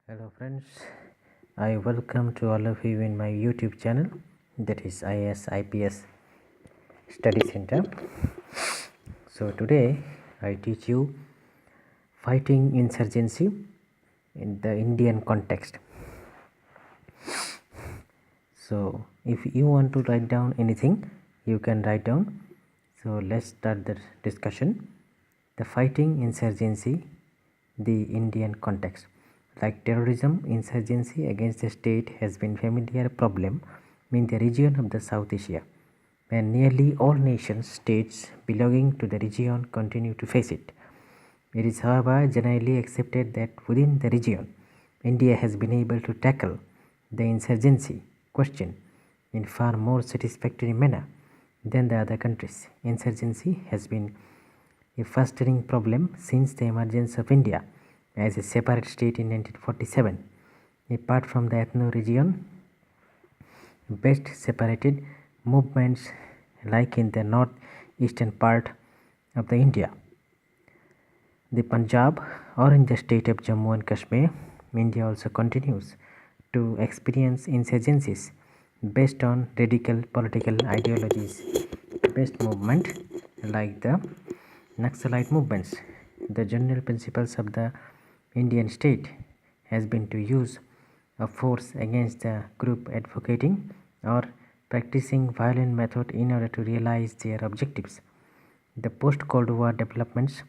Hello friends, I welcome to all of you in my YouTube channel, that is IAS IPS Study Center. So today I teach you fighting insurgency in the Indian context. So if you want to write down anything, you can write down. So let's start the discussion. The fighting insurgency, the Indian context. Like terrorism, insurgency against the state has been familiar problem in the region of the South Asia, and nearly all nations states belonging to the region continue to face it. It is however generally accepted that within the region, India has been able to tackle the insurgency question in far more satisfactory manner than the other countries. Insurgency has been a festering problem since the emergence of India as a separate state in 1947. Apart from the ethno region, best separated movements like in the northeastern part of the India, the Punjab, or in the state of Jammu and Kashmir, India also continues to experience insurgencies based on radical political ideologies. Based movement like the Naxalite movements. The general principles of the Indian state has been to use of force against the group advocating or practicing violent method in order to realize their objectives. The post-Cold War developments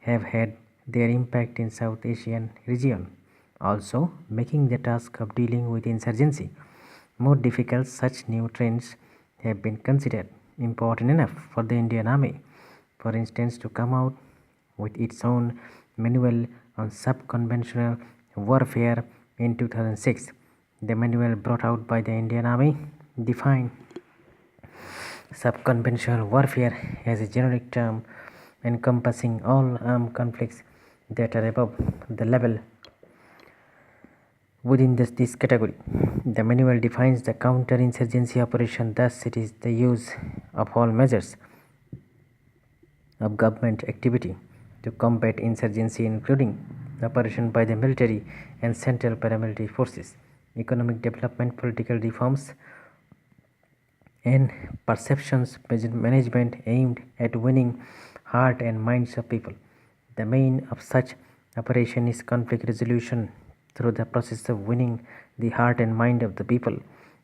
have had their impact in South Asian region, also making the task of dealing with insurgency more difficult. Such new trends have been considered important enough for the Indian Army, for instance, to come out with its own manual on sub-conventional warfare in 2006. The manual brought out by the Indian Army defined sub-conventional warfare as a generic term encompassing all armed conflicts that are above the level within this category. The manual defines the counter-insurgency operation, thus it is the use of all measures of government activity to combat insurgency, including operation by the military and central paramilitary forces, economic development, political reforms, and perceptions management aimed at winning heart and minds of people. The main of such operation is conflict resolution through the process of winning the heart and mind of the people.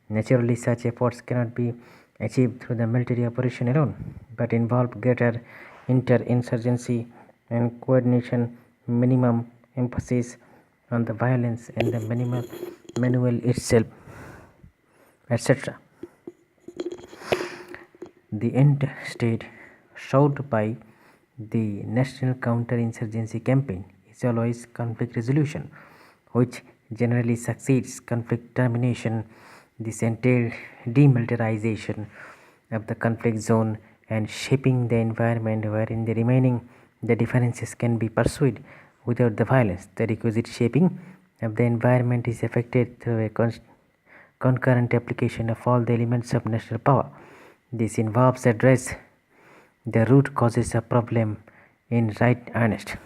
Naturally, such efforts cannot be achieved through the military operation alone, but involve greater inter-insurgency and coordination, minimum emphasis on the violence and the manual itself, etc. The end state sought by the National Counter-Insurgency Campaign is always conflict resolution, which generally succeeds conflict termination. This entailed demilitarization of the conflict zone and shaping the environment wherein the differences can be pursued without the violence. The requisite shaping of the environment is effected through a concurrent application of all the elements of national power. This involves address the root causes of problem in right earnest.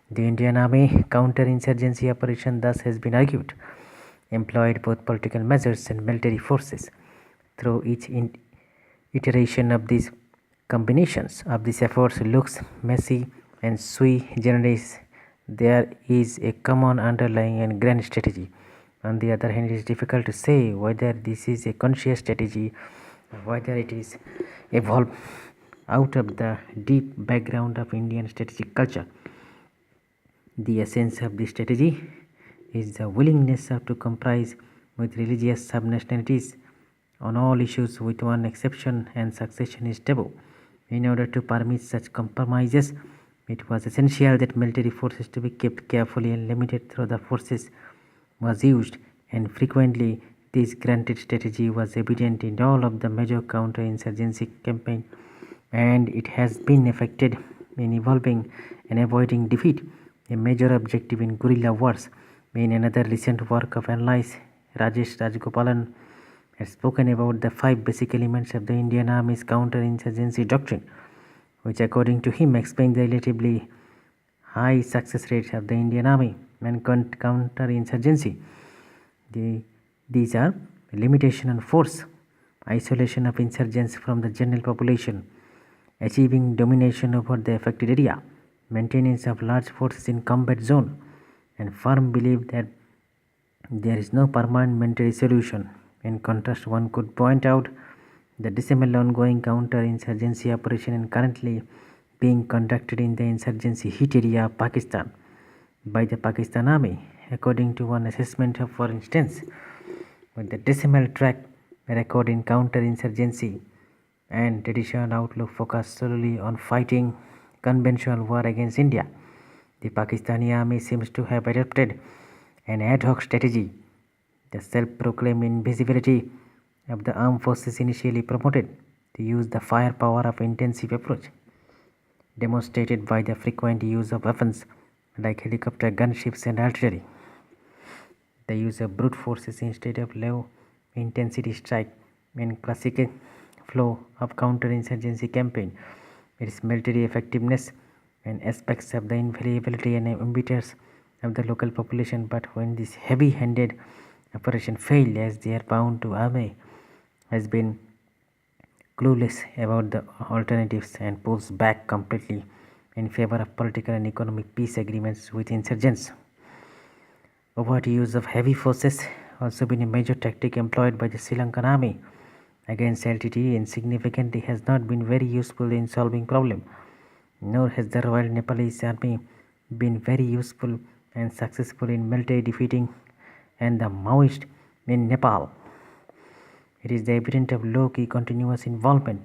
The Indian Army counter-insurgency operation thus has been argued employed both political measures and military forces. Through each iteration of these combinations of these efforts looks messy and sui generis, there is a common underlying and grand strategy. On the other hand, it is difficult to say whether this is a conscious strategy or whether it is evolved out of the deep background of Indian strategic culture. The essence of this strategy is the willingness to compromise with religious subnationalities on all issues with one exception, and succession is taboo. In order to permit such compromises, it was essential that military forces to be kept carefully and limited through the forces was used, and frequently this granted strategy was evident in all of the major counter-insurgency campaigns, and it has been effective in evolving and avoiding defeat, a major objective in guerrilla wars. In another recent work of analysis, Rajesh Rajgopalan has spoken about the 5 basic elements of the Indian Army's counter-insurgency doctrine, which according to him explain the relatively high success rates of the Indian Army and counter-insurgency. These are limitation on force, isolation of insurgents from the general population, achieving domination over the affected area, maintenance of large forces in combat zone, and firm belief that there is no permanent military solution. In contrast, one could point out the dismal ongoing counter-insurgency operation currently being conducted in the insurgency hit area of Pakistan by the Pakistan Army. According to one assessment of, for instance, with the decimal track record in counter-insurgency and traditional outlook focused solely on fighting conventional war against India, the Pakistani Army seems to have adopted an ad hoc strategy. The self-proclaimed invisibility of the armed forces initially promoted to use the firepower of intensive approach, demonstrated by the frequent use of weapons like helicopter, gunships and artillery. The use of brute forces instead of low intensity strike in classic flow of counter-insurgency campaign. Its military effectiveness and aspects of the infallibility and impetus of the local population, but when this heavy-handed operation failed, as they are bound to, army has been clueless about the alternatives and pulls back completely in favor of political and economic peace agreements with insurgents. Overt use of heavy forces also been a major tactic employed by the Sri Lankan army against LTTE, and significantly has not been very useful in solving problem. Nor has the Royal Nepalese Army been very useful and successful in military defeating and the Maoist in Nepal. It is the evidence of low-key continuous involvement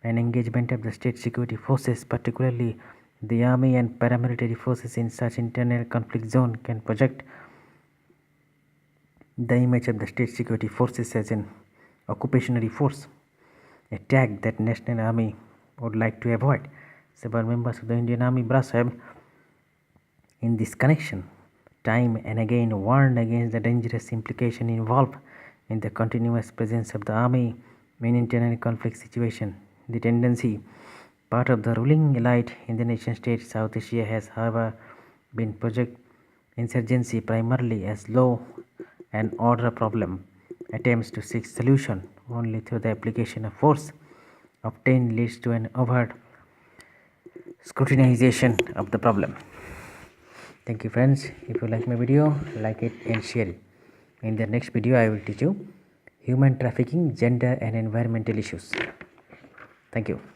and engagement of the state security forces, particularly the army and paramilitary forces in such internal conflict zone, can project the image of the state security forces as an occupationary force, a tag that National Army would like to avoid. Several members of the Indian Army brass have, in this connection, time and again warned against the dangerous implication involved in the continuous presence of the army in internal conflict situation. The tendency, part of the ruling elite in the nation state South Asia, has however been project insurgency primarily as law and order problem. Attempts to seek solution only through the application of force obtained leads to an overt scrutinization of the problem. Thank you friends. If you like my video, like it and share it. In the next video I will teach you human trafficking, gender and environmental issues. Thank you.